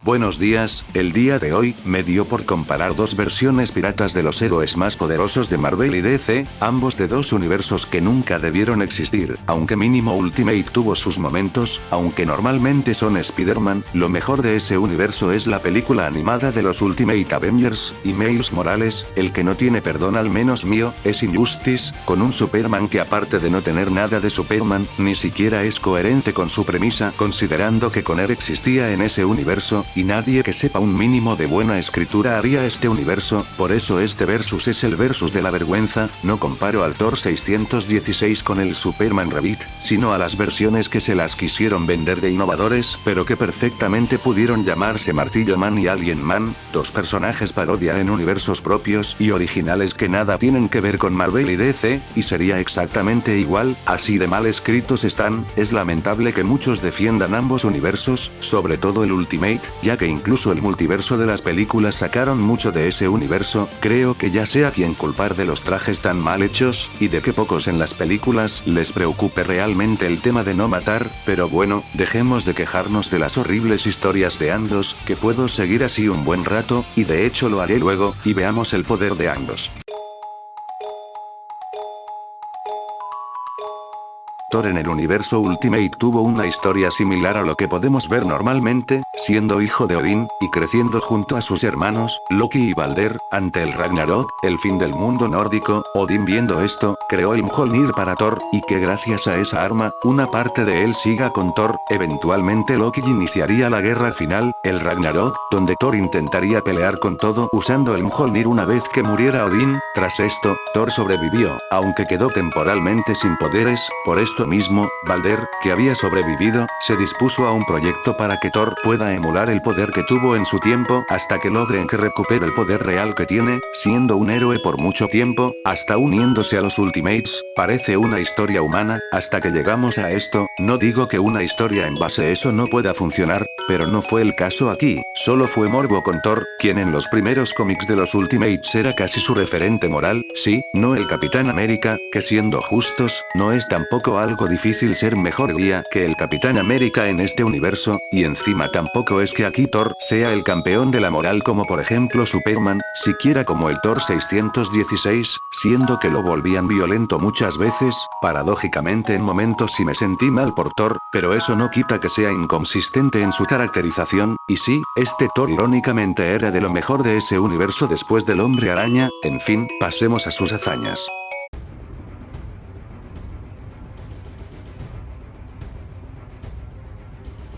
Buenos días, el día de hoy, me dio por comparar dos versiones piratas de los héroes más poderosos de Marvel y DC, ambos de dos universos que nunca debieron existir, aunque mínimo Ultimate tuvo sus momentos, aunque normalmente son Spider-Man, lo mejor de ese universo es la película animada de los Ultimate Avengers, y Miles Morales, el que no tiene perdón al menos mío, es Injustice, con un Superman que aparte de no tener nada de Superman, ni siquiera es coherente con su premisa, considerando que Connor existía en ese universo, y nadie que sepa un mínimo de buena escritura haría este universo, por eso este versus es el versus de la vergüenza. No comparo al Thor 616 con el Superman Revit, sino a las versiones que se las quisieron vender de innovadores, pero que perfectamente pudieron llamarse Martillo Man y Alien Man, dos personajes parodia en universos propios y originales que nada tienen que ver con Marvel y DC, y sería exactamente igual, así de mal escritos están. Es lamentable que muchos defiendan ambos universos, sobre todo el Ultimate, ya que incluso el multiverso de las películas sacaron mucho de ese universo. Creo que ya sea quien culpar de los trajes tan mal hechos, y de que pocos en las películas les preocupe realmente el tema de no matar, pero bueno, dejemos de quejarnos de las horribles historias de ambos, que puedo seguir así un buen rato, y de hecho lo haré luego, y veamos el poder de ambos. Thor en el universo Ultimate tuvo una historia similar a lo que podemos ver normalmente, siendo hijo de Odín, y creciendo junto a sus hermanos, Loki y Balder, ante el Ragnarok, el fin del mundo nórdico. Odín, viendo esto, creó el Mjolnir para Thor, y que gracias a esa arma, una parte de él siga con Thor. Eventualmente Loki iniciaría la guerra final, el Ragnarok, donde Thor intentaría pelear con todo usando el Mjolnir una vez que muriera Odín. Tras esto, Thor sobrevivió, aunque quedó temporalmente sin poderes. Por esto mismo, Balder, que había sobrevivido, se dispuso a un proyecto para que Thor pueda emular el poder que tuvo en su tiempo hasta que logren que recupere el poder real que tiene, siendo un héroe por mucho tiempo, hasta uniéndose a los Ultimates. Parece una historia humana, hasta que llegamos a esto. No digo que una historia en base a eso no pueda funcionar, pero no fue el caso aquí, solo fue morbo con Thor, quien en los primeros cómics de los Ultimates era casi su referente moral, sí, no el Capitán América, que siendo justos, no es tampoco algo difícil ser mejor guía que el Capitán América en este universo, y encima tampoco es que aquí Thor sea el campeón de la moral como por ejemplo Superman, siquiera como el Thor 616, siendo que lo volvían violento muchas veces. Paradójicamente en momentos sí me sentí mal por Thor, pero eso no quita que sea inconsistente en su caracterización, y sí, este Thor irónicamente era de lo mejor de ese universo después del Hombre Araña. En fin, pasemos a sus hazañas.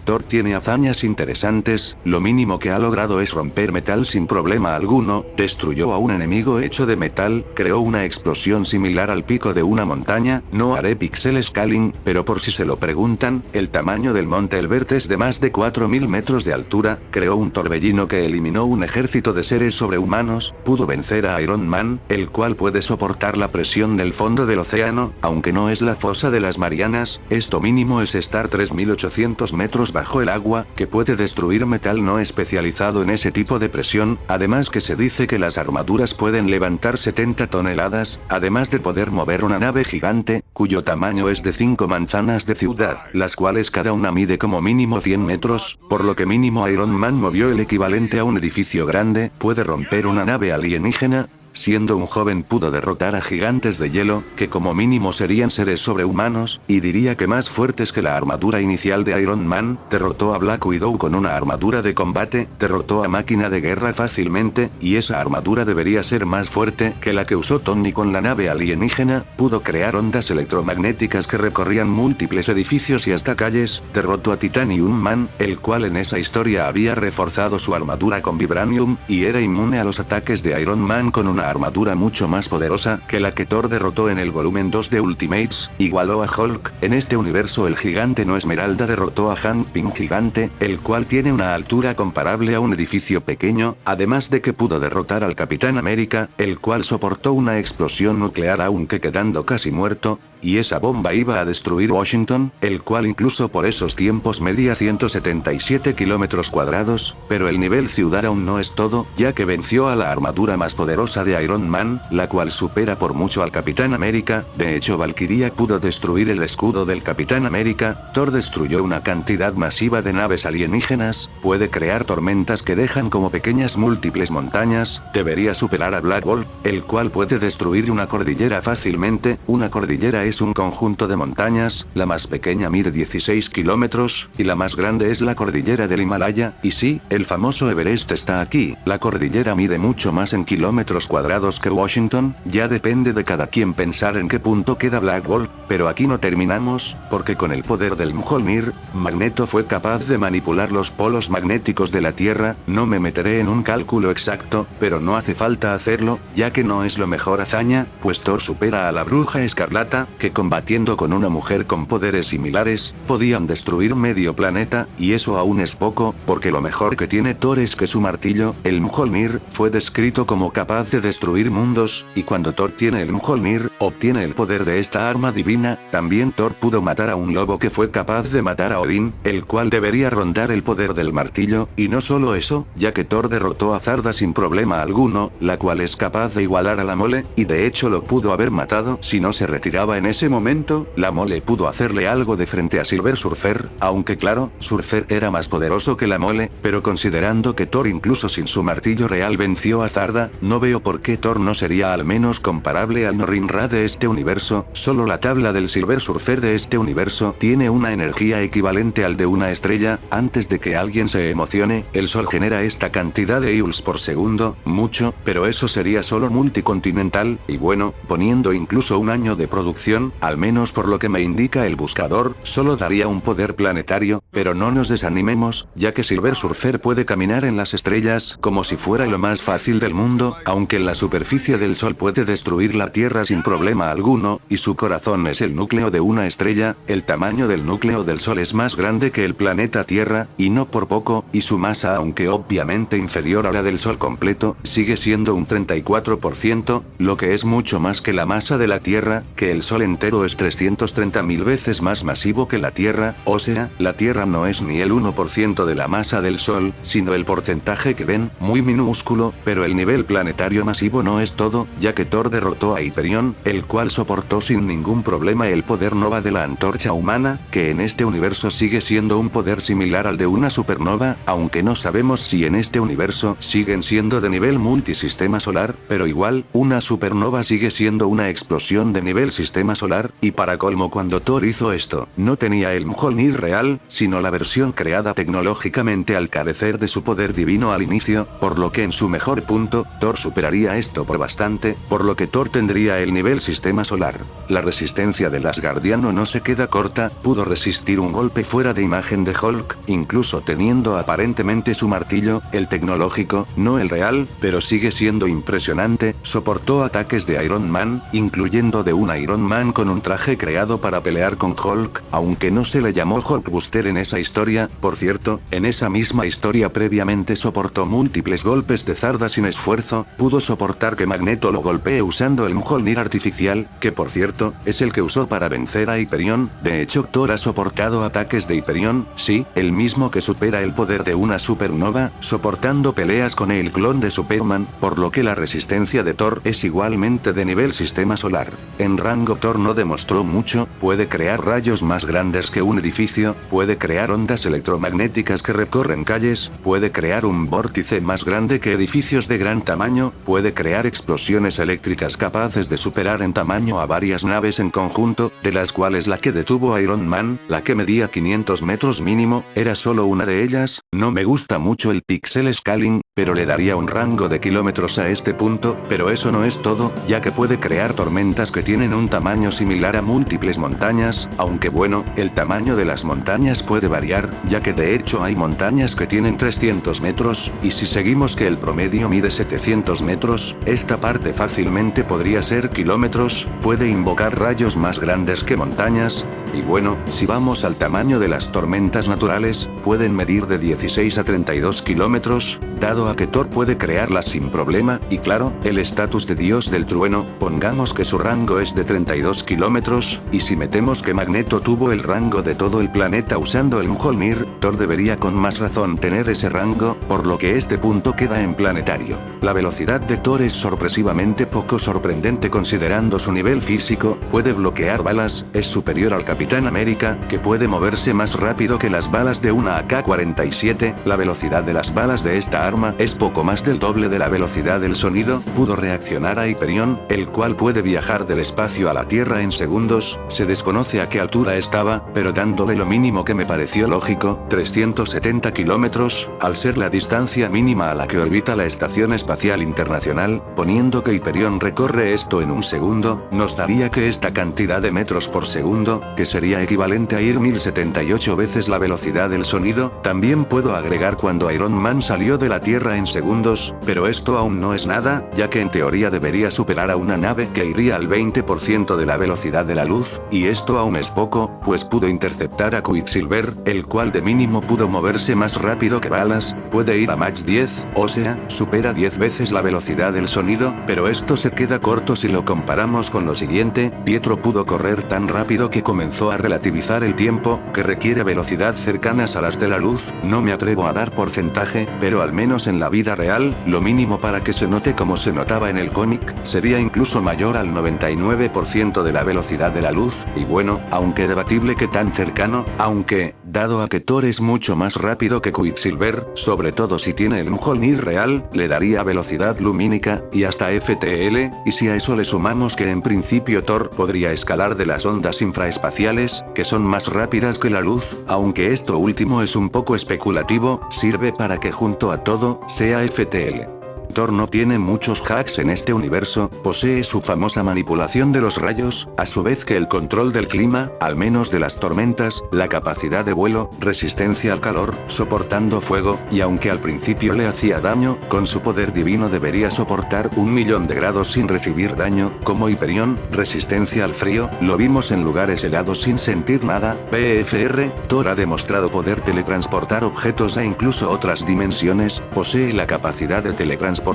Thor tiene hazañas interesantes, lo mínimo que ha logrado es romper metal sin problema alguno, destruyó a un enemigo hecho de metal, creó una explosión similar al pico de una montaña. No haré pixel scaling, pero por si se lo preguntan, el tamaño del monte Elbert es de más de 4000 metros de altura. Creó un torbellino que eliminó un ejército de seres sobrehumanos, pudo vencer a Iron Man, el cual puede soportar la presión del fondo del océano, aunque no es la fosa de las Marianas. Esto mínimo es estar 3800 metros bajo el agua, que puede destruir metal no especializado en ese tipo de presión, además que se dice que las armaduras pueden levantar 70 toneladas, además de poder mover una nave gigante, cuyo tamaño es de 5 manzanas de ciudad, las cuales cada una mide como mínimo 100 metros, por lo que mínimo Iron Man movió el equivalente a un edificio grande. Puede romper una nave alienígena. Siendo un joven pudo derrotar a gigantes de hielo, que como mínimo serían seres sobrehumanos, y diría que más fuertes que la armadura inicial de Iron Man. Derrotó a Black Widow con una armadura de combate, derrotó a Máquina de Guerra fácilmente, y esa armadura debería ser más fuerte que la que usó Tony con la nave alienígena. Pudo crear ondas electromagnéticas que recorrían múltiples edificios y hasta calles. Derrotó a Titanium Man, el cual en esa historia había reforzado su armadura con vibranium, y era inmune a los ataques de Iron Man con una armadura mucho más poderosa que la que Thor derrotó en el volumen 2 de Ultimates. Igualó a Hulk. En este universo el gigante no esmeralda derrotó a Hank Pym Gigante, el cual tiene una altura comparable a un edificio pequeño, además de que pudo derrotar al Capitán América, el cual soportó una explosión nuclear aunque quedando casi muerto. y esa bomba iba a destruir Washington, el cual incluso por esos tiempos medía 177 kilómetros cuadrados, pero el nivel ciudad aún no es todo, ya que venció a la armadura más poderosa de Iron Man, la cual supera por mucho al Capitán América. De hecho, Valkyria pudo destruir el escudo del Capitán América, Thor destruyó una cantidad masiva de naves alienígenas, puede crear tormentas que dejan como pequeñas múltiples montañas, debería superar a Black Bolt, el cual puede destruir una cordillera fácilmente. Una cordillera es un conjunto de montañas, la más pequeña mide 16 kilómetros, y la más grande es la cordillera del Himalaya, y sí, el famoso Everest está aquí. La cordillera mide mucho más en kilómetros cuadrados que Washington, ya depende de cada quien pensar en qué punto queda Black Bolt, pero aquí no terminamos, porque con el poder del Mjolnir, Magneto fue capaz de manipular los polos magnéticos de la Tierra. No me meteré en un cálculo exacto, pero no hace falta hacerlo, ya que no es lo mejor hazaña, pues Thor supera a la Bruja Escarlata, que combatiendo con una mujer con poderes similares, podían destruir medio planeta, y eso aún es poco, porque lo mejor que tiene Thor es que su martillo, el Mjolnir, fue descrito como capaz de destruir mundos, y cuando Thor tiene el Mjolnir, obtiene el poder de esta arma divina. También Thor pudo matar a un lobo que fue capaz de matar a Odín, el cual debería rondar el poder del martillo, y no solo eso, ya que Thor derrotó a Zarda sin problema alguno, la cual es capaz de igualar a la Mole, y de hecho lo pudo haber matado si no se retiraba en ese momento. La Mole pudo hacerle algo de frente a Silver Surfer, aunque claro, Surfer era más poderoso que la Mole, pero considerando que Thor incluso sin su martillo real venció a Zarda, no veo por qué Thor no sería al menos comparable al Norrinra de este universo. Solo la tabla del Silver Surfer de este universo tiene una energía equivalente al de una estrella. Antes de que alguien se emocione, el Sol genera esta cantidad de joules por segundo, mucho, pero eso sería solo multicontinental, y bueno, poniendo incluso un año de producción, al menos por lo que me indica el buscador, solo daría un poder planetario, pero no nos desanimemos, ya que Silver Surfer puede caminar en las estrellas como si fuera lo más fácil del mundo, aunque en la superficie del Sol puede destruir la Tierra sin problema alguno, y su corazón es el núcleo de una estrella. El tamaño del núcleo del Sol es más grande que el planeta Tierra, y no por poco, y su masa, aunque obviamente inferior a la del Sol completo, sigue siendo un 34%, lo que es mucho más que la masa de la Tierra, que el Sol entero es 330.000 veces más masivo que la Tierra, o sea, la Tierra no es ni el 1% de la masa del Sol, sino el porcentaje que ven, muy minúsculo, pero el nivel planetario masivo no es todo, ya que Thor derrotó a Hyperion, el cual soportó sin ningún problema el poder nova de la antorcha humana, que en este universo sigue siendo un poder similar al de una supernova, aunque no sabemos si en este universo siguen siendo de nivel multisistema solar, pero igual, una supernova sigue siendo una explosión de nivel sistema solar, y para colmo cuando Thor hizo esto, no tenía el Mjolnir real, sino la versión creada tecnológicamente al carecer de su poder divino al inicio, por lo que en su mejor punto, Thor superaría esto por bastante, por lo que Thor tendría el nivel sistema solar. La resistencia del Asgardiano no se queda corta, pudo resistir un golpe fuera de imagen de Hulk, incluso teniendo aparentemente su martillo, el tecnológico, no el real, pero sigue siendo impresionante. Soportó ataques de Iron Man, incluyendo de un Iron Man con un traje creado para pelear con Hulk, aunque no se le llamó Hulkbuster en esa historia. Por cierto, en esa misma historia previamente soportó múltiples golpes de Zarda sin esfuerzo, pudo soportar que Magneto lo golpee usando el Mjolnir artificial, que por cierto, es el que usó para vencer a Hyperion. De hecho, Thor ha soportado ataques de Hyperion, sí, el mismo que supera el poder de una supernova, soportando peleas con el clon de Superman, por lo que la resistencia de Thor es igualmente de nivel sistema solar. En rango Thor no demostró mucho, puede crear rayos más grandes que un edificio, puede crear ondas electromagnéticas que recorren calles, puede crear un vórtice más grande que edificios de gran tamaño, puede crear explosiones eléctricas capaces de superar en tamaño a varias naves en conjunto, de las cuales la que detuvo a Iron Man, la que medía 500 metros mínimo, era solo una de ellas. No me gusta mucho el pixel scaling, pero le daría un rango de kilómetros a este punto, pero eso no es todo, ya que puede crear tormentas que tienen un tamaño similar a múltiples montañas, aunque bueno, el tamaño de las montañas puede variar, ya que de hecho hay montañas que tienen 300 metros, y si seguimos que el promedio mide 700 metros, esta parte fácilmente podría ser kilómetros. Puede invocar rayos vientos más grandes que montañas. Y bueno, si vamos al tamaño de las tormentas naturales, pueden medir de 16 a 32 kilómetros, dado a que Thor puede crearlas sin problema, y claro, el estatus de dios del trueno, pongamos que su rango es de 32 kilómetros, y si metemos que Magneto tuvo el rango de todo el planeta usando el Mjolnir, Thor debería con más razón tener ese rango, por lo que este punto queda en planetario. La velocidad de Thor es sorpresivamente poco sorprendente considerando su nivel físico, puede bloquear balas, es superior al Capitán América, que puede moverse más rápido que las balas de una AK-47, la velocidad de las balas de esta arma es poco más del doble de la velocidad del sonido, pudo reaccionar a Hyperion, el cual puede viajar del espacio a la Tierra en segundos, se desconoce a qué altura estaba, pero dándole lo mínimo que me pareció lógico, 370 kilómetros, al ser la distancia mínima a la que orbita la Estación Espacial Internacional, poniendo que Hyperion recorre esto en un segundo, nos daría que esta cantidad de metros por segundo, que sería equivalente a ir 1078 veces la velocidad del sonido, también puedo agregar cuando Iron Man salió de la Tierra en segundos, pero esto aún no es nada, ya que en teoría debería superar a una nave que iría al 20% de la velocidad de la luz, y esto aún es poco, pues pudo interceptar a Quicksilver, el cual de mínimo pudo moverse más rápido que balas, puede ir a Mach 10, o sea, supera 10 veces la velocidad del sonido, pero esto se queda corto si lo comparamos con lo siguiente, Pietro pudo correr tan rápido que comenzó a relativizar el tiempo, que requiere velocidad cercanas a las de la luz, no me atrevo a dar porcentaje, pero al menos en la vida real, lo mínimo para que se note como se notaba en el cómic, sería incluso mayor al 99% de la velocidad de la luz, y bueno, aunque debatible que tan cercano, aunque, dado a que Thor es mucho más rápido que Quicksilver, sobre todo si tiene el Mjolnir real, le daría velocidad lumínica, y hasta FTL, y si a eso le sumamos que en principio Thor podría escalar de las ondas infraespaciales, que son más rápidas que la luz, aunque esto último es un poco especulativo, sirve para que junto a todo, sea FTL. Thor no tiene muchos hacks en este universo, posee su famosa manipulación de los rayos, a su vez que el control del clima, al menos de las tormentas, la capacidad de vuelo, resistencia al calor, soportando fuego, y aunque al principio le hacía daño, con su poder divino debería soportar 1.000.000 de grados sin recibir daño, como Hyperion, resistencia al frío, lo vimos en lugares helados sin sentir nada, PFR, Thor ha demostrado poder teletransportar objetos a incluso otras dimensiones, posee la capacidad de teletransportación,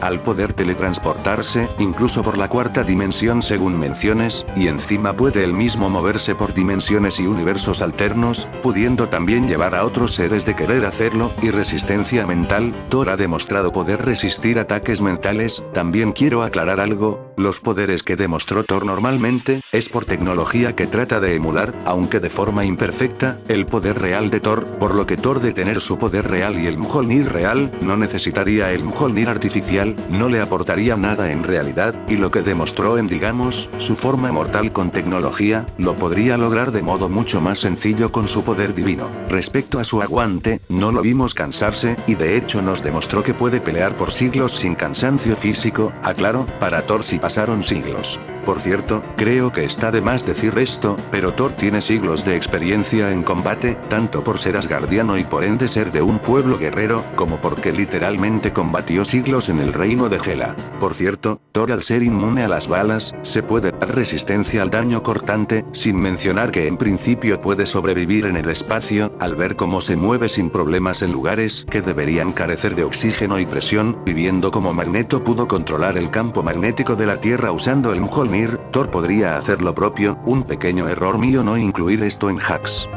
al poder teletransportarse, incluso por la cuarta dimensión según menciones, y encima puede él mismo moverse por dimensiones y universos alternos, pudiendo también llevar a otros seres de querer hacerlo, y resistencia mental, Thor ha demostrado poder resistir ataques mentales, también quiero aclarar algo, los poderes que demostró Thor normalmente, es por tecnología que trata de emular, aunque de forma imperfecta, el poder real de Thor, por lo que Thor de tener su poder real y el Mjolnir real, no necesitaría el Mjolnir artificial, no le aportaría nada en realidad, y lo que demostró en digamos, su forma mortal con tecnología, lo podría lograr de modo mucho más sencillo con su poder divino. Respecto a su aguante, no lo vimos cansarse, y de hecho nos demostró que puede pelear por siglos sin cansancio físico, aclaro, para Thor sí pasaron siglos. Por cierto, creo que está de más decir esto, pero Thor tiene siglos de experiencia en combate, tanto por ser asgardiano y por ende ser de un pueblo guerrero, como porque literalmente combatió siglos en el reino de Hela. Por cierto, Thor al ser inmune a las balas, se puede dar resistencia al daño cortante, sin mencionar que en principio puede sobrevivir en el espacio, al ver cómo se mueve sin problemas en lugares que deberían carecer de oxígeno y presión, viviendo como Magneto pudo controlar el campo magnético de la Tierra usando el Mjolnir, Thor podría hacer lo propio, un pequeño error mío no incluir esto en hacks.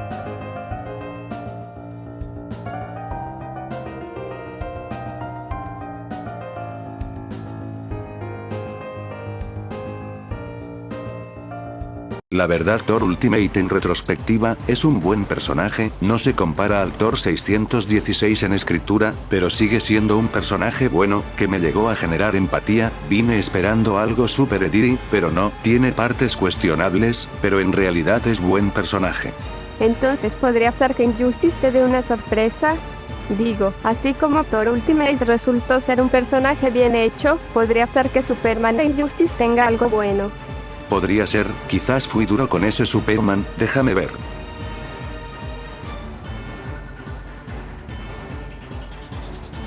La verdad Thor Ultimate en retrospectiva, es un buen personaje, no se compara al Thor 616 en escritura, pero sigue siendo un personaje bueno, que me llegó a generar empatía, vine esperando algo super edgy, pero no, tiene partes cuestionables, pero en realidad es buen personaje. Entonces podría ser que Injustice te dé una sorpresa. Digo, así como Thor Ultimate resultó ser un personaje bien hecho, podría ser que Superman de Injustice tenga algo bueno. Podría ser, quizás fui duro con ese Superman, déjame ver.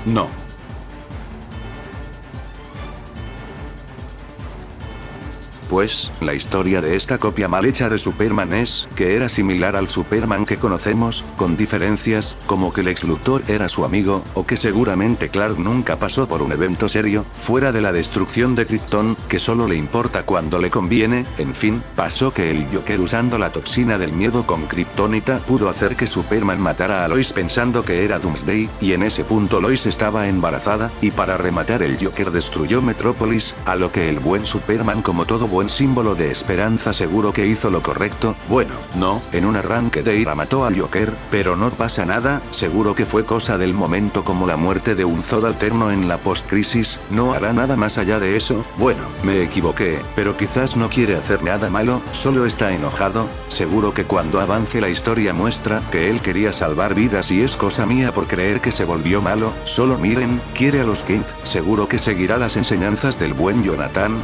No. Pues, la historia de esta copia mal hecha de Superman es, que era similar al Superman que conocemos, con diferencias, como que Lex Luthor era su amigo, o que seguramente Clark nunca pasó por un evento serio, fuera de la destrucción de Krypton, que solo le importa cuando le conviene. En fin, pasó que el Joker usando la toxina del miedo con Kryptonita pudo hacer que Superman matara a Lois pensando que era Doomsday, y en ese punto Lois estaba embarazada, y para rematar el Joker destruyó Metrópolis, a lo que el buen Superman, como todo buen símbolo de esperanza, seguro que hizo lo correcto. Bueno, no, en un arranque de ira mató al Joker, pero no pasa nada, seguro que fue cosa del momento, como la muerte de un Zod alterno en la post-crisis, no hará nada más allá de eso. Bueno, me equivoqué, pero quizás no quiere hacer nada malo, solo está enojado. Seguro que cuando avance la historia muestra que él quería salvar vidas y es cosa mía por creer que se volvió malo. Solo miren, quiere a los Kent, seguro que seguirá las enseñanzas del buen Jonathan.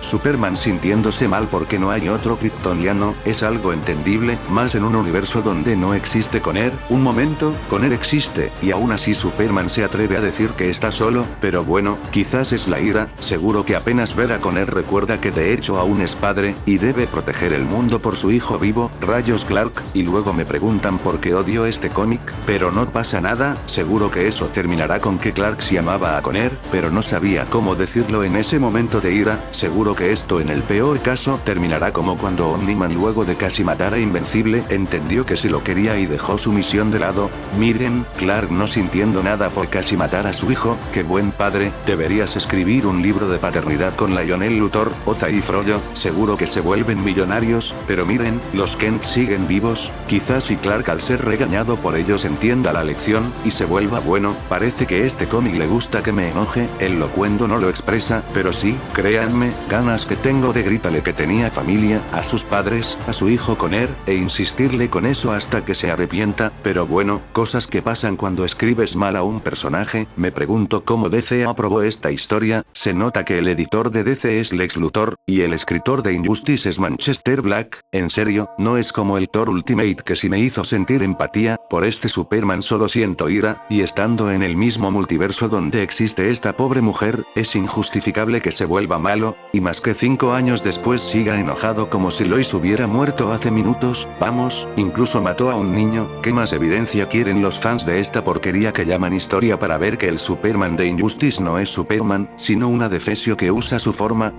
Superman sintiéndose mal porque no hay otro kryptoniano, es algo entendible, más en un universo donde no existe Connor. Un momento, Connor existe, y aún así Superman se atreve a decir que está solo, pero bueno, quizás es la ira, seguro que apenas ver a Connor recuerda que de hecho aún es padre, y debe proteger el mundo por su hijo vivo. Rayos Clark, y luego me preguntan por qué odio este cómic, pero no pasa nada, seguro que eso terminará con que Clark se amaba a Connor, pero no sabía cómo decirlo en ese momento de ira. Seguro que esto en el peor caso terminará como cuando Omniman, luego de casi matar a Invencible, entendió que se lo quería y dejó su misión de lado. Miren, Clark no sintiendo nada por casi matar a su hijo. Qué buen padre, deberías escribir un libro de paternidad con Lionel Luthor, Oza y Frollo, seguro que se vuelven millonarios. Pero miren, los Kent siguen vivos, quizás si Clark al ser regañado por ellos entienda la lección, y se vuelva bueno. Parece que este cómic le gusta que me enoje, el locuendo no lo expresa, pero sí, créanme, ganas que tengo de gritarle que tenía familia, a sus padres, a su hijo Connor, e insistirle con eso hasta que se arrepienta. Pero bueno, cosas que pasan cuando escribes mal a un personaje. Me pregunto cómo DC aprobó esta historia. Se nota que el editor de DC es Lex Luthor, y el escritor de Injustice es Manchester Black. En serio, no es como el Thor Ultimate que sí me hizo sentir empatía por este Superman, solo siento ira, y estando en el mismo multiverso donde existe esta pobre mujer, es injustificable que se vuelva malo, y más que 5 años después siga enojado como si Lois hubiera muerto hace minutos. Vamos, incluso mató a un niño. ¿Qué más evidencia quieren los fans de esta porquería que llaman historia para ver que el Superman de Injustice no es Superman, sino un adefesio que usa su forma?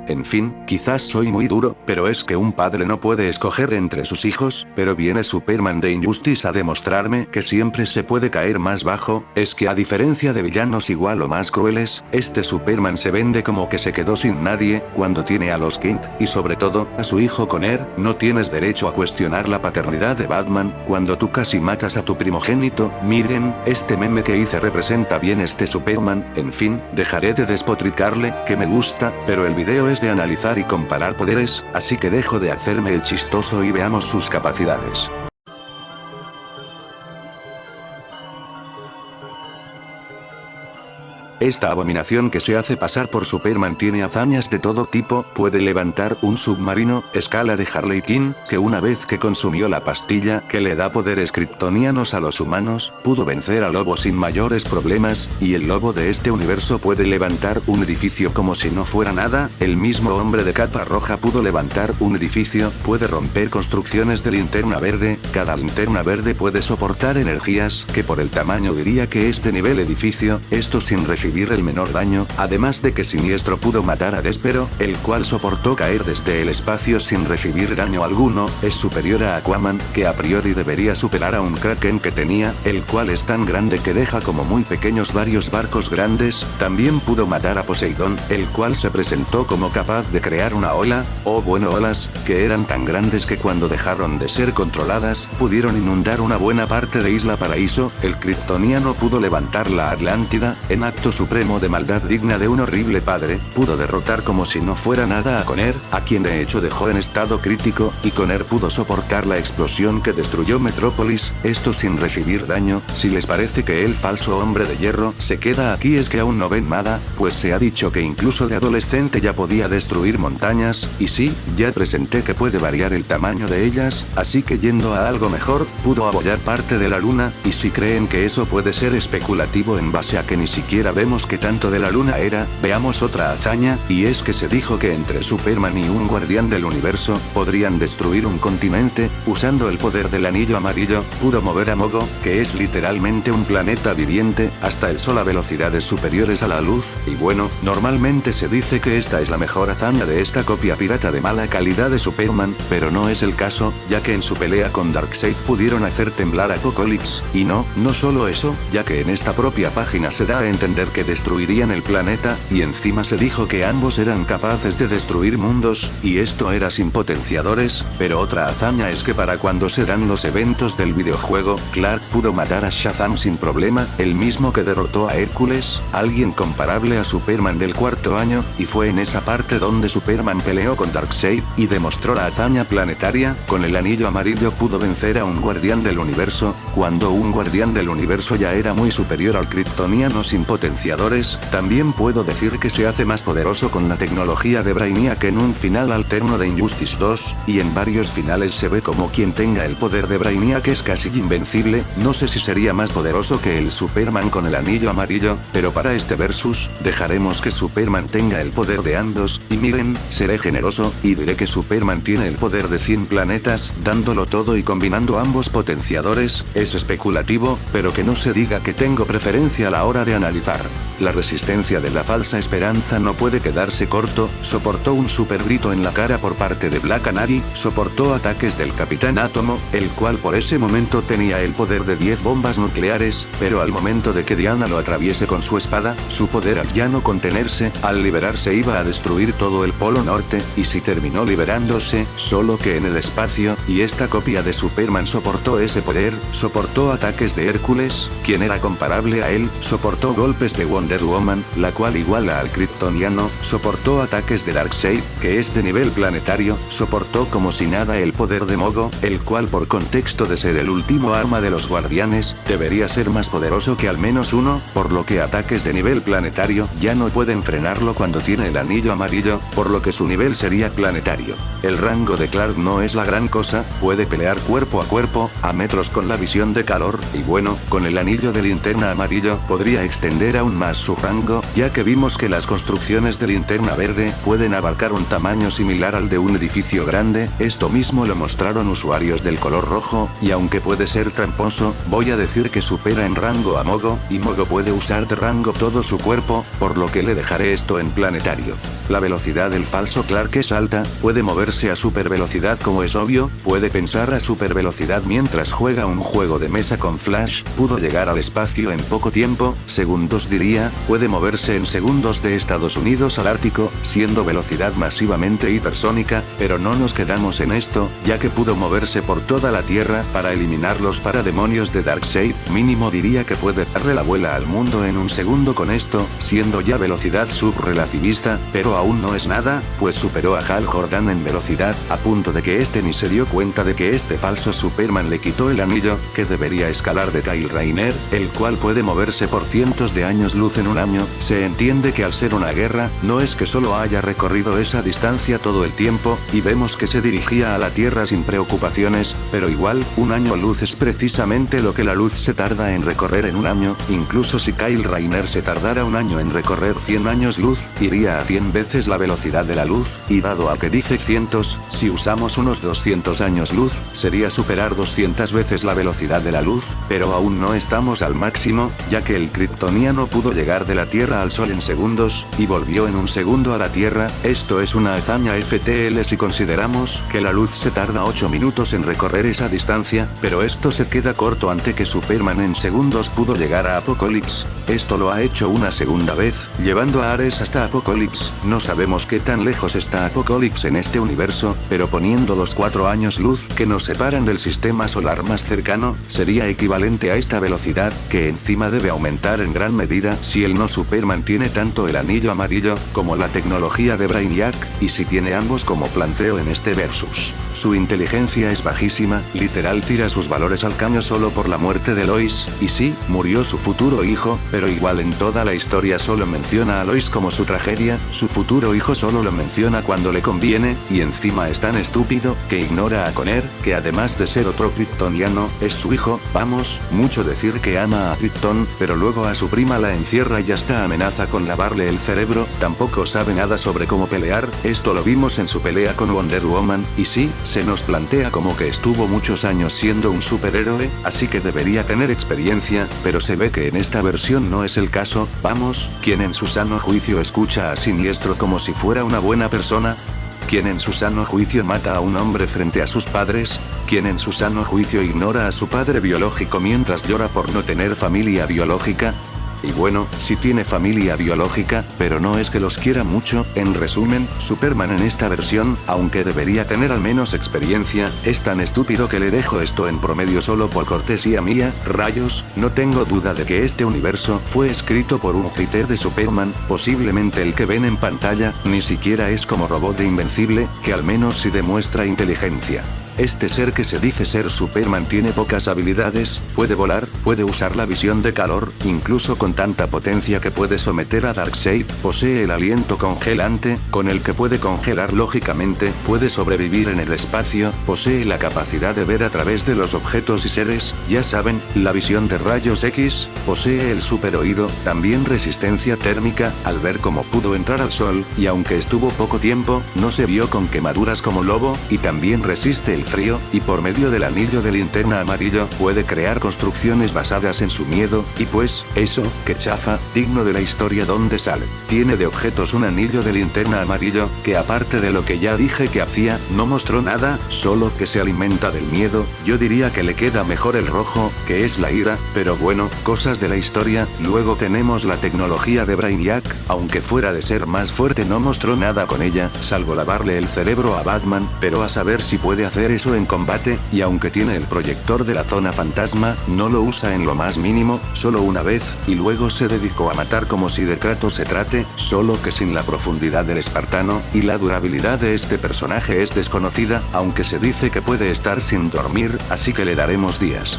En fin, quizás soy muy duro, pero es que un padre no puede escoger entre sus hijos, pero viene Superman de Injustice a demostrarme que siempre se puede caer más bajo. Es que a diferencia de villanos igual o más crueles, este Superman se vende como que se quedó sin nadie, cuando tiene a los Kent, y sobre todo, a su hijo Connor. No tienes derecho a cuestionar la paternidad de Batman, cuando tú casi matas a tu primogénito. Miren, este meme que hice representa bien este Superman. En fin, dejaré de despotricarle, que me gusta, pero el video es de analizar y comparar poderes, así que dejo de hacerme el chistoso y veamos sus capacidades. Esta abominación que se hace pasar por Superman tiene hazañas de todo tipo, puede levantar un submarino, escala de Harley Quinn, que una vez que consumió la pastilla que le da poderes kryptonianos a los humanos, pudo vencer a Lobo sin mayores problemas, y el Lobo de este universo puede levantar un edificio como si no fuera nada. El mismo hombre de capa roja pudo levantar un edificio, puede romper construcciones de linterna verde. Cada linterna verde puede soportar energías que por el tamaño diría que este nivel edificio, esto sin recibir el menor daño, además de que Siniestro pudo matar a Despero, el cual soportó caer desde el espacio sin recibir daño alguno. Es superior a Aquaman, que a priori debería superar a un Kraken que tenía, el cual es tan grande que deja como muy pequeños varios barcos grandes. También pudo matar a Poseidón, el cual se presentó como capaz de crear una ola, o bueno olas, que eran tan grandes que cuando dejaron de ser controladas, pudieron inundar una buena parte de Isla Paraíso. El kryptoniano pudo levantar la Atlántida, en acto supremo de maldad digna de un horrible padre. Pudo derrotar como si no fuera nada a Connor, a quien de hecho dejó en estado crítico, y Connor pudo soportar la explosión que destruyó Metrópolis, esto sin recibir daño. Si les parece que el falso hombre de hierro se queda aquí es que aún no ven nada, pues se ha dicho que incluso de adolescente ya podía destruir montañas, y sí, ya presenté que puede variar el tamaño de ellas, así que yendo a algo mejor, pudo abollar parte de la luna, y si creen que eso puede ser especulativo en base a que ni siquiera vemos sabemos qué tanto de la luna era. Veamos otra hazaña, y es que se dijo que entre Superman y un guardián del universo, podrían destruir un continente, usando el poder del anillo amarillo. Pudo mover a Mogo, que es literalmente un planeta viviente, hasta el sol a velocidades superiores a la luz, y bueno, normalmente se dice que esta es la mejor hazaña de esta copia pirata de mala calidad de Superman, pero no es el caso, ya que en su pelea con Darkseid pudieron hacer temblar a Apokolips, y no solo eso, ya que en esta propia página se da a entender que destruirían el planeta, y encima se dijo que ambos eran capaces de destruir mundos, y esto era sin potenciadores. Pero otra hazaña es que para cuando se dan los eventos del videojuego, Clark pudo matar a Shazam sin problema, el mismo que derrotó a Hércules, alguien comparable a Superman del cuarto año, y fue en esa parte donde Superman peleó con Darkseid, y demostró la hazaña planetaria. Con el anillo amarillo pudo vencer a un guardián del universo, cuando un guardián del universo ya era muy superior al kryptoniano sin potenciadores. También puedo decir que se hace más poderoso con la tecnología de Brainiac en un final alterno de Injustice 2, y en varios finales se ve como quien tenga el poder de Brainiac es casi invencible. No sé si sería más poderoso que el Superman con el anillo amarillo, pero para este versus, dejaremos que Superman tenga el poder de ambos, y miren, seré generoso, y diré que Superman tiene el poder de 100 planetas, dándolo todo y combinando ambos potenciadores. Es especulativo, pero que no se diga que tengo preferencia a la hora de analizar. La resistencia de la falsa esperanza no puede quedarse corto, soportó un super grito en la cara por parte de Black Canary, soportó ataques del Capitán Átomo, el cual por ese momento tenía el poder de 10 bombas nucleares, pero al momento de que Diana lo atraviese con su espada, su poder al ya no contenerse, al liberarse iba a destruir todo el Polo Norte, y si terminó liberándose, solo que en el espacio, y esta copia de Superman soportó ese poder, soportó ataques de Hércules, quien era comparable a él, soportó golpes de Wonder Woman, la cual iguala al kryptoniano, soportó ataques de Darkseid, que es de nivel planetario, soportó como si nada el poder de Mogo, el cual por contexto de ser el último arma de los guardianes, debería ser más poderoso que al menos uno, por lo que ataques de nivel planetario ya no pueden frenarlo cuando tiene el anillo amarillo, por lo que su nivel sería planetario. El rango de Clark no es la gran cosa, puede pelear cuerpo a cuerpo, a metros con la visión de calor, y bueno, con el anillo de linterna amarillo podría extender aún más su rango, ya que vimos que las construcciones de linterna verde pueden abarcar un tamaño similar al de un edificio grande. Esto mismo lo mostraron usuarios del color rojo, y aunque puede ser tramposo, voy a decir que supera en rango a Mogo, y Mogo puede usar de rango todo su cuerpo, por lo que le dejaré esto en planetario. La velocidad del falso Clark es alta, puede moverse a super velocidad como es obvio, puede pensar a super velocidad mientras juega un juego de mesa con Flash, pudo llegar al espacio en poco tiempo, segundos diría, puede moverse en segundos de Estados Unidos al Ártico, siendo velocidad masivamente hipersónica, pero no nos quedamos en esto, ya que pudo moverse por toda la Tierra para eliminar los parademonios de Darkseid. Mínimo diría que puede darle la vuela al mundo en un segundo con esto, siendo ya velocidad subrelativista, pero aún no es nada, pues superó a Hal Jordan en velocidad, a punto de que este ni se dio cuenta de que este falso Superman le quitó el anillo, que debería escalar de Kyle Rayner, el cual puede moverse por cientos de años luz en un año. Se entiende que al ser una guerra, no es que solo haya recorrido esa distancia todo el tiempo, y vemos que se dirigía a la Tierra sin preocupaciones, pero igual, un año luz es precisamente lo que la luz se tarda en recorrer en un año. Incluso si Kyle Rayner se tardara un año en recorrer 100 años luz, iría a 100 veces la velocidad de la luz, y dado a que dice cientos, si usamos unos 200 años luz, sería superar 200 veces la velocidad de la luz, pero aún no estamos al máximo, ya que el kryptoniano pudo llegar de la Tierra al Sol en segundos, y volvió en un segundo a la Tierra. Esto es una hazaña FTL si consideramos que la luz se tarda 8 minutos en recorrer esa distancia, pero esto se queda corto ante que Superman en segundos pudo llegar a Apokolips. Esto lo ha hecho una segunda vez, llevando a Ares hasta Apokolips. No sabemos qué tan lejos está Apokolips en este universo, pero poniendo los 4 años luz que nos separan del sistema solar más cercano, sería equivalente a esta velocidad, que encima debe aumentar en gran medida si el no Superman tiene tanto el anillo amarillo, como la tecnología de Brainiac, y si tiene ambos como planteo en este versus. Su inteligencia es bajísima, literal tira sus valores al caño solo por la muerte de Lois, y sí, murió su futuro hijo, pero igual en toda la historia solo menciona a Lois como su tragedia, su futuro hijo solo lo menciona cuando le conviene, y encima es tan estúpido, que ignora a Connor, que además de ser otro kryptoniano, es su hijo. Vamos, mucho decir que ama a Krypton, pero luego a su prima la encierra encierra y hasta amenaza con lavarle el cerebro, tampoco sabe nada sobre cómo pelear, esto lo vimos en su pelea con Wonder Woman, y sí, se nos plantea como que estuvo muchos años siendo un superhéroe, así que debería tener experiencia, pero se ve que en esta versión no es el caso. Vamos, ¿quién en su sano juicio escucha a Siniestro como si fuera una buena persona? ¿Quién en su sano juicio mata a un hombre frente a sus padres? ¿Quién en su sano juicio ignora a su padre biológico mientras llora por no tener familia biológica? Y bueno, sí tiene familia biológica, pero no es que los quiera mucho. En resumen, Superman en esta versión, aunque debería tener al menos experiencia, es tan estúpido que le dejo esto en promedio solo por cortesía mía. Rayos, no tengo duda de que este universo fue escrito por un hater de Superman, posiblemente el que ven en pantalla, ni siquiera es como Robot de Invencible, que al menos sí demuestra inteligencia. Este ser que se dice ser Superman tiene pocas habilidades, puede volar, puede usar la visión de calor, incluso con tanta potencia que puede someter a Darkseid, posee el aliento congelante, con el que puede congelar lógicamente, puede sobrevivir en el espacio, posee la capacidad de ver a través de los objetos y seres, ya saben, la visión de rayos X, posee el super oído, también resistencia térmica, al ver cómo pudo entrar al sol, y aunque estuvo poco tiempo, no se vio con quemaduras como Lobo, y también resiste el frío, y por medio del anillo de linterna amarillo, puede crear construcciones basadas en su miedo, y pues, eso, que chafa, digno de la historia donde sale. Tiene de objetos un anillo de linterna amarillo, que aparte de lo que ya dije que hacía, no mostró nada, solo que se alimenta del miedo. Yo diría que le queda mejor el rojo, que es la ira, pero bueno, cosas de la historia. Luego tenemos la tecnología de Brainiac, aunque fuera de ser más fuerte no mostró nada con ella, salvo lavarle el cerebro a Batman, pero a saber si puede hacer eso en combate, y aunque tiene el proyector de la zona fantasma, no lo usa en lo más mínimo, solo una vez, y luego se dedicó a matar como si de Kratos se trate, solo que sin la profundidad del espartano, y la durabilidad de este personaje es desconocida, aunque se dice que puede estar sin dormir, así que le daremos días.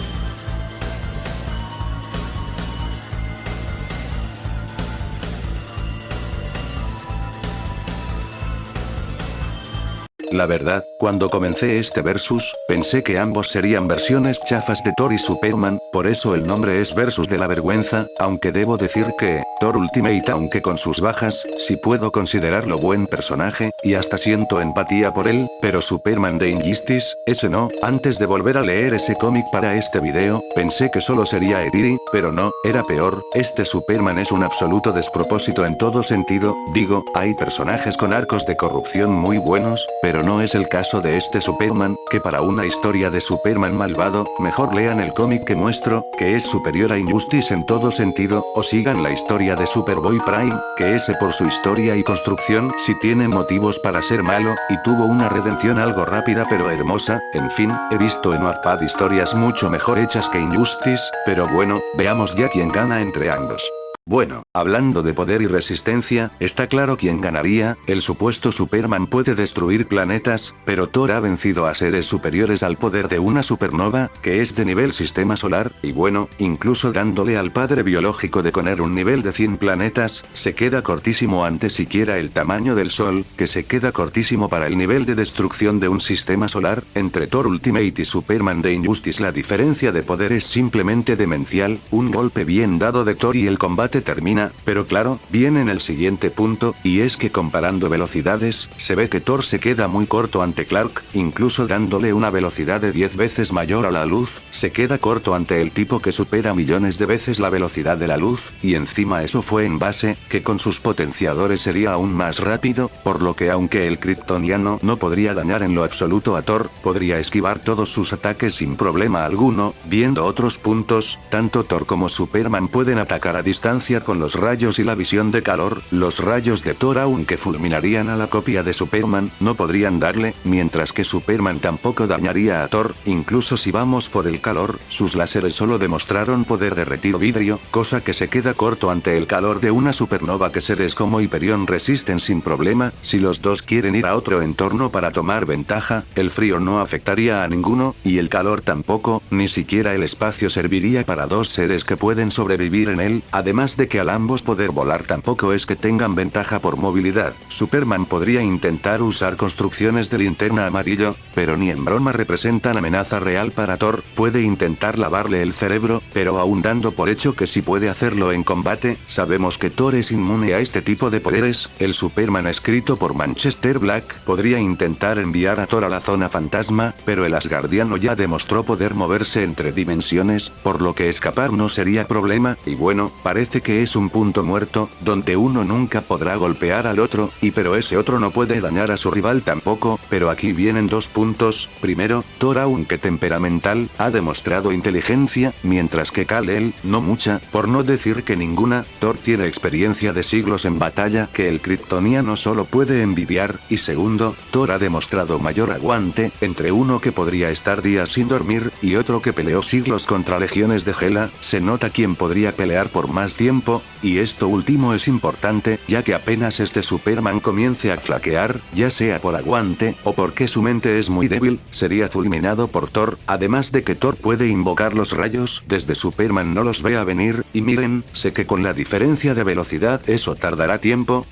La verdad, cuando comencé este versus, pensé que ambos serían versiones chafas de Thor y Superman, por eso el nombre es Versus de la Vergüenza, aunque debo decir que, Thor Ultimate aunque con sus bajas, sí puedo considerarlo buen personaje, y hasta siento empatía por él, pero Superman de Injustice, ese no. Antes de volver a leer ese cómic para este video, pensé que solo sería Ediri, pero no, era peor, este Superman es un absoluto despropósito en todo sentido. Digo, hay personajes con arcos de corrupción muy buenos, pero no es el caso de este Superman, que para una historia de Superman malvado, mejor lean el cómic que muestro, que es superior a Injustice en todo sentido, o sigan la historia de Superboy Prime, que ese por su historia y construcción sí tiene motivos para ser malo, y tuvo una redención algo rápida pero hermosa. En fin, he visto en Wattpad historias mucho mejor hechas que Injustice, pero bueno, veamos ya quién gana entre ambos. Bueno, hablando de poder y resistencia, está claro quién ganaría. El supuesto Superman puede destruir planetas, pero Thor ha vencido a seres superiores al poder de una supernova, que es de nivel sistema solar, y bueno, incluso dándole al padre biológico de Connor un nivel de 100 planetas, se queda cortísimo ante siquiera el tamaño del Sol, que se queda cortísimo para el nivel de destrucción de un sistema solar. Entre Thor Ultimate y Superman de Injustice la diferencia de poder es simplemente demencial, un golpe bien dado de Thor y el combate termina, pero claro, viene en el siguiente punto, y es que comparando velocidades, se ve que Thor se queda muy corto ante Clark, incluso dándole una velocidad de 10 veces mayor a la luz, se queda corto ante el tipo que supera millones de veces la velocidad de la luz, y encima eso fue en base, que con sus potenciadores sería aún más rápido, por lo que aunque el kryptoniano no podría dañar en lo absoluto a Thor, podría esquivar todos sus ataques sin problema alguno. Viendo otros puntos, tanto Thor como Superman pueden atacar a distancia con los rayos y la visión de calor. Los rayos de Thor, aunque fulminarían a la copia de Superman, no podrían darle, mientras que Superman tampoco dañaría a Thor. Incluso si vamos por el calor, sus láseres solo demostraron poder derretir vidrio, cosa que se queda corto ante el calor de una supernova que seres como Hyperion resisten sin problema. Si los dos quieren ir a otro entorno para tomar ventaja, el frío no afectaría a ninguno, y el calor tampoco, ni siquiera el espacio serviría para dos seres que pueden sobrevivir en él. Además de que al ambos poder volar tampoco es que tengan ventaja por movilidad. Superman podría intentar usar construcciones de linterna amarillo, pero ni en broma representan amenaza real para Thor. Puede intentar lavarle el cerebro, pero aún dando por hecho que si puede hacerlo en combate, sabemos que Thor es inmune a este tipo de poderes. El Superman escrito por Manchester Black podría intentar enviar a Thor a la zona fantasma, pero el Asgardiano ya demostró poder moverse entre dimensiones, por lo que escapar no sería problema, y bueno, parece que es un punto muerto, donde uno nunca podrá golpear al otro, pero ese otro no puede dañar a su rival tampoco, pero aquí vienen dos puntos. Primero, Thor, aunque temperamental, ha demostrado inteligencia, mientras que Kal-El, no mucha, por no decir que ninguna. Thor tiene experiencia de siglos en batalla que el kryptoniano solo puede envidiar, y segundo, Thor ha demostrado mayor aguante, entre uno que podría estar días sin dormir, y otro que peleó siglos contra legiones de Hela. Se nota quién podría pelear por más tiempo, y esto último es importante, ya que apenas este Superman comience a flaquear, ya sea por aguante, o porque su mente es muy débil, sería fulminado por Thor, además de que Thor puede invocar los rayos desde Superman no los vea venir, y miren, sé que con la diferencia de velocidad eso tardará tiempo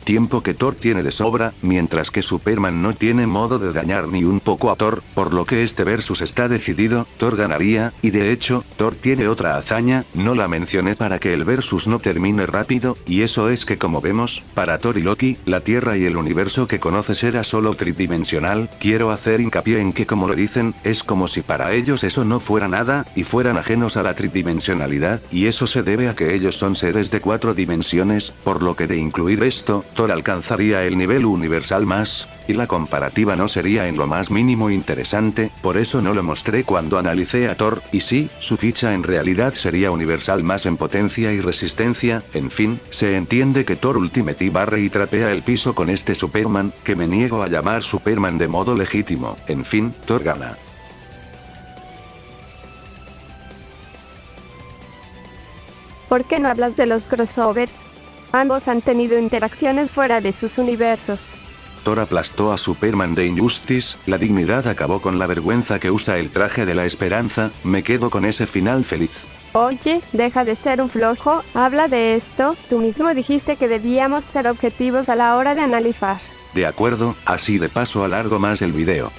que Thor tiene de sobra, mientras que Superman no tiene modo de dañar ni un poco a Thor, por lo que este versus está decidido. Thor ganaría, y de hecho, Thor tiene otra hazaña, no la mencioné para que el versus no termine rápido, y eso es que como vemos, para Thor y Loki, la Tierra y el universo que conoces era solo tridimensional. Quiero hacer hincapié en que como lo dicen, es como si para ellos eso no fuera nada, y fueran ajenos a la tridimensionalidad, y eso se debe a que ellos son seres de 4 dimensiones, por lo que de incluir esto, Thor alcanzaría el nivel universal más, y la comparativa no sería en lo más mínimo interesante, por eso no lo mostré cuando analicé a Thor, y sí, su ficha en realidad sería universal más en potencia y resistencia. En fin, se entiende que Thor Ultimate barre y trapea el piso con este Superman, que me niego a llamar Superman de modo legítimo. En fin, Thor gana. ¿Por qué no hablas de los crossovers? Ambos han tenido interacciones fuera de sus universos. Thor aplastó a Superman de Injustice, la dignidad acabó con la vergüenza que usa el traje de la esperanza, me quedo con ese final feliz. Oye, deja de ser un flojo, habla de esto, tú mismo dijiste que debíamos ser objetivos a la hora de analizar. De acuerdo, así de paso alargo más el video.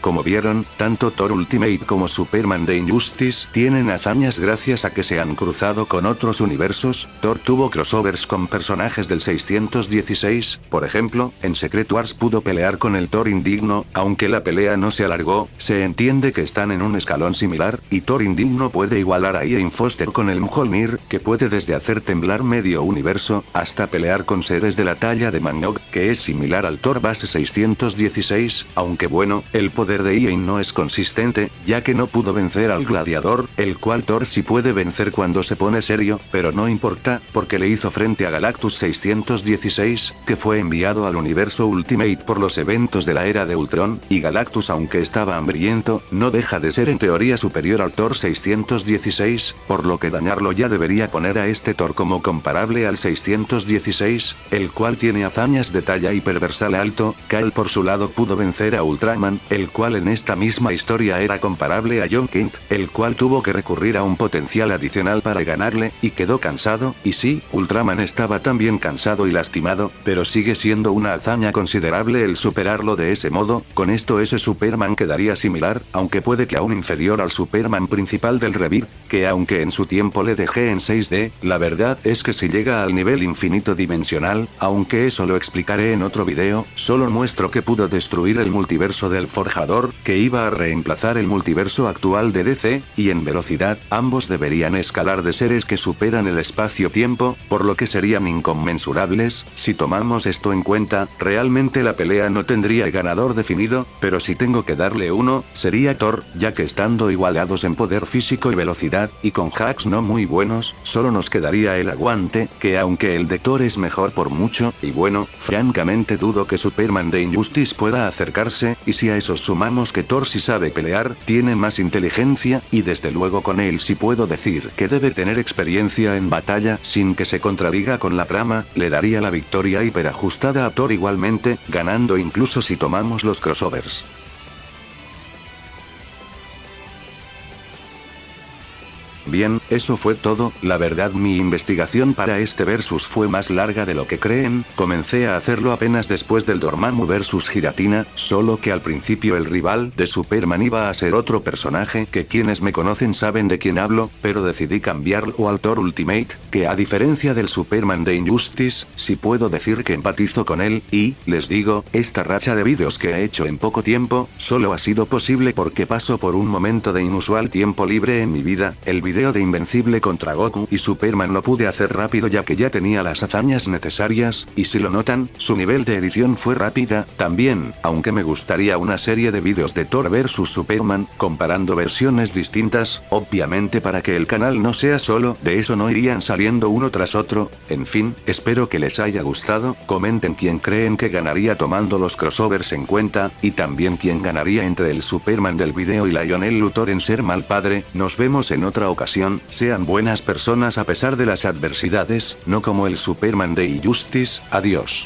Como vieron, tanto Thor Ultimate como Superman de Injustice tienen hazañas gracias a que se han cruzado con otros universos. Thor tuvo crossovers con personajes del 616, por ejemplo, en Secret Wars pudo pelear con el Thor indigno, aunque la pelea no se alargó, se entiende que están en un escalón similar, y Thor indigno puede igualar a Ian Foster con el Mjolnir, que puede desde hacer temblar medio universo, hasta pelear con seres de la talla de Mangog, que es similar al Thor base 616, aunque bueno, el poder de Ian no es consistente, ya que no pudo vencer al gladiador, el cual Thor sí puede vencer cuando se pone serio, pero no importa, porque le hizo frente a Galactus 616, que fue enviado al universo Ultimate por los eventos de la era de Ultron, y Galactus aunque estaba hambriento, no deja de ser en teoría superior al Thor 616, por lo que dañarlo ya debería poner a este Thor como comparable al 616, el cual tiene hazañas de talla hiperversal alto. Kal por su lado pudo vencer a Ultraman, el cual en esta misma historia era comparable a John Kent, el cual tuvo que recurrir a un potencial adicional para ganarle, y quedó cansado, y sí, Ultraman estaba también cansado y lastimado, pero sigue siendo una hazaña considerable el superarlo de ese modo. Con esto ese Superman quedaría similar, aunque puede que aún inferior al Superman principal del Rebirth, que aunque en su tiempo le dejé en 6D, la verdad es que si llega al nivel infinito dimensional, aunque eso lo explicaré en otro video, solo muestro que pudo destruir el multiverso del Forjador, que iba a reemplazar el multiverso actual de DC, y en velocidad, ambos deberían escalar de seres que superan el espacio-tiempo, por lo que serían inconmensurables. Si tomamos esto en cuenta, realmente la pelea no tendría ganador definido, pero si tengo que darle uno, sería Thor, ya que estando igualados en poder físico y velocidad, y con hacks no muy buenos, solo nos quedaría el aguante, que aunque el de Thor es mejor por mucho, y bueno, francamente dudo que Superman de Injustice pueda acercarse, y si a esos sumamos que Thor sí sabe pelear, tiene más inteligencia, y desde luego con él sí puedo decir que debe tener experiencia en batalla sin que se contradiga con la trama, le daría la victoria hiperajustada a Thor igualmente, ganando incluso si tomamos los crossovers. Bien, eso fue todo. La verdad, mi investigación para este versus fue más larga de lo que creen. Comencé a hacerlo apenas después del Dormammu versus Giratina, solo que al principio el rival de Superman iba a ser otro personaje que quienes me conocen saben de quién hablo, pero decidí cambiarlo al Thor Ultimate, que a diferencia del Superman de Injustice, sí puedo decir que empatizo con él, y, les digo, esta racha de vídeos que he hecho en poco tiempo, solo ha sido posible porque paso por un momento de inusual tiempo libre en mi vida. El video de Invencible contra Goku y Superman lo pude hacer rápido ya que ya tenía las hazañas necesarias, y si lo notan, su nivel de edición fue rápida, también, aunque me gustaría una serie de vídeos de Thor vs Superman, comparando versiones distintas, obviamente para que el canal no sea solo de eso, no irían saliendo uno tras otro. En fin, espero que les haya gustado, comenten quién creen que ganaría tomando los crossovers en cuenta, y también quién ganaría entre el Superman del video y Lionel Luthor en ser mal padre. Nos vemos en otra ocasión, sean buenas personas a pesar de las adversidades, no como el Superman de Injustice. Adiós.